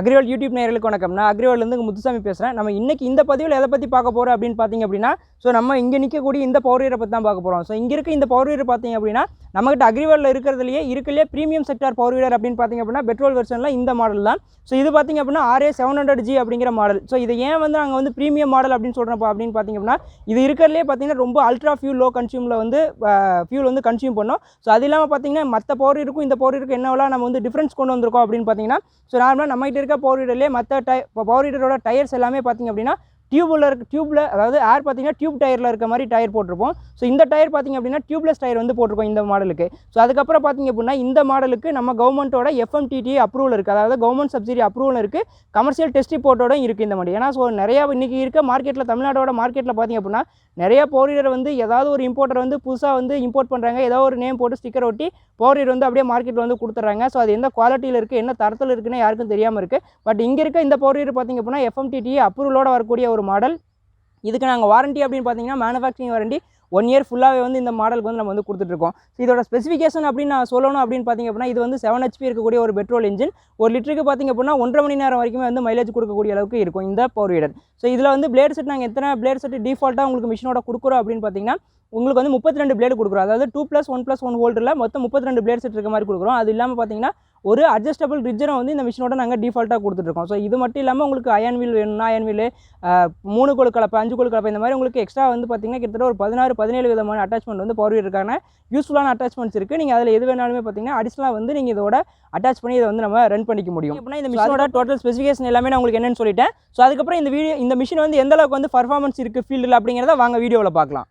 அக்ரிவேல் YouTube நேயர்களுக்கு வணக்கம். நான் அக்ரிவேல்லேருந்து முத்துசாமி பேசுகிறேன். நம்ம இன்றைக்கி இந்த பதிவில் எதை பற்றி பார்க்க போகிறோம் அப்படின்னு பார்த்தீங்க அப்படின்னா, நம்ம இங்கே நிற்கக்கூடிய இந்த பவர் வீடரை பற்றி தான் பார்க்க போகிறோம். இங்கே இருக்க இந்த பவர் வீடர் பார்த்தீங்க அப்படின்னா, நம்மகிட்ட அக்ரிவேலில் இருக்கிறதுலையே ப்ரீமியம் செக்டார் பவர் வீடர் அப்படின்னு பார்த்தீங்க அப்படின்னா பெட்ரோல் வெர்ஷனில் இந்த மாடல் தான். இது பார்த்தீங்க அப்படின்னா RA700G அப்படிங்கிற மாடல். இதை ஏன் நாங்கள் ப்ரீமியம் மாடல் அப்படின்னு சொல்கிறப்போ அப்படின்னு பார்த்தீங்க அப்படின்னா, இது இருக்கிறதுலே பார்த்தீங்கன்னா ரொம்ப அல்ட்ரா ஃபியூல் லோ கன்சியூமில் ஃபியூல் கன்சியூம் பண்ணோம். அது இல்லாமல் பார்த்தீங்கன்னா மற்ற பவர் வீடருக்கும் இந்த பவர் வீடருக்கும் என்னவெல்லாம் நம்ம டிஃப்ரென்ஸ் கொண்டு வந்திருக்கோம் அப்படின்னு பார்த்தீங்கன்னா, நார்மலாக நம்மகிட்ட இருக்க பவர் வீடர்லேயே மற்ற பவர் வீடரோட டயர்ஸ் எல்லாமே பார்த்தீங்க அப்படின்னா டியூப்பில் அதாவது ஏர் பார்த்தீங்கன்னா டியூப் டயரில் இருக்க மாதிரி டயர் போட்டிருப்போம். இந்த டயர் பார்த்தீங்க அப்படின்னா டியூப்லெஸ் டயர் போட்டிருக்கோம் இந்த மாடலுக்கு. அதுக்கப்புறம் பார்த்தீங்க அப்படின்னா இந்த மாடலுக்கு நம்ம கவர்மெண்ட்டோட FMTT அப்ரூவல் இருக்குது, அதாவது கவர்மெண்ட் சப்சிடி அப்ரூவல் இருக்குது, கமர்ஷியல் டெஸ்ட் ரிப்போர்ட்டோட இருக்குது இந்த மாதிரி. ஏன்னா நிறையா இன்றைக்கி இருக்க மார்க்கெட்டில் தமிழ்நாடோட மார்க்கெட்டில் பார்த்தீங்க அப்படின்னா நிறைய பவர் வீடர் ஏதாவது ஒரு இம்போர்ட்டர் புதுசாக இம்போர்ட் பண்ணுறாங்க, ஏதாவது ஒரு நேம் போட்டு ஸ்டிக்கர் ஒட்டி பவர் வீடர் அப்படியே மார்க்கெட்டில் கொடுத்துட்றாங்க. அது எந்த குவாலிட்டியில் இருக்குது என்ன தரத்தில் இருக்குன்னு யாருக்கும் தெரியாமல் இருக்குது. பட் இங்கே இருக்க இந்த பவர் வீடர் பார்த்தீங்க அப்படின்னா FMTT அப்ரூவலோட வரக்கூடிய ஒரு மாடல். இதுக்கு நாங்கள் வாரண்ட்டி அப்படின்னு பார்த்தீங்கன்னா மேனுஃபேக்சரிங் வாரண்ட்டி 1 இயர் ஃபுல்லாகவே இந்த மாடலுக்கு நம்ம கொடுத்துட்ருக்கோம். இதோட ஸ்பெசிஃபிகேஷன் அப்படின்னு நான் சொல்லணும் அப்படின்னு பார்த்தீங்க அப்படின்னா, இது 7 HP இருக்கக்கூடிய ஒரு பெட்ரோல் இன்ஜின். 1 லிட்டருக்கு பார்த்தீங்க அப்படின்னா 1.5 மணி நேரம் வரைக்குமே மைலேஜ் கொடுக்கக்கூடிய அளவுக்கு இருக்கும் இந்த பவர் வீடர். இதில் பிளேட் செட் நாங்கள் எத்தனை பிளேட் செட் டிஃபால்ட்டாக உங்களுக்கு மிஷினோட கொடுக்குறோம் அப்படின்னு பார்த்தீங்கன்னா, உங்களுக்கு 32 பிளேடு கொடுக்குறோம். அதாவது 2+1+1 ஹோல்டரில் மொத்தம் 32 பிளேட் செட் இருக்க மாதிரி கொடுக்குறோம். அது இல்லாமல் பார்த்தீங்கன்னா ஒரு அட்ஜஸ்டபிள் ரிட்ஜரும் இந்த மிஷினோட நாங்கள் டிஃபால்ட்டாக கொடுத்துட்ருக்கோம். இது மட்டும் இல்லாமல் உங்களுக்கு அயன் வீல் வேணும்னா அயன் வீல், 3 கோல் கலப்பை, 5 கோல் கலப்பை, இந்த மாதிரி உங்களுக்கு எக்ஸ்ட்ரா பார்த்தீங்கன்னா கிட்டத்தட்ட ஒரு 16-17 விதமான அட்டாச்மெண்ட் பவர் வீடருக்கான யூஸ்ஃபுல்லான அட்டாச்மெண்ட்ஸ் இருக்குது. நீங்கள் அதில் எது வேணாலுமே பார்த்தீங்கன்னா அடிஷனலாக நீங்கள் இதோட அட்டாச் பண்ணி இதை நம்ம ரன் பண்ணிக்க முடியும். அப்படின்னா இந்த மிஷினோட டோட்டல் ஸ்பெசிஃபிகேஷன் எல்லாமே நான் உங்களுக்கு என்னென்னு சொல்லிட்டேன். அதுக்கப்புறம் இந்த மிஷின் எந்த அளவுக்கு பர்ஃபார்மன்ஸ் இருக்குது ஃபீல்டில் அப்படிங்கிறத வாங்க வீடியோவில் பார்க்கலாம்.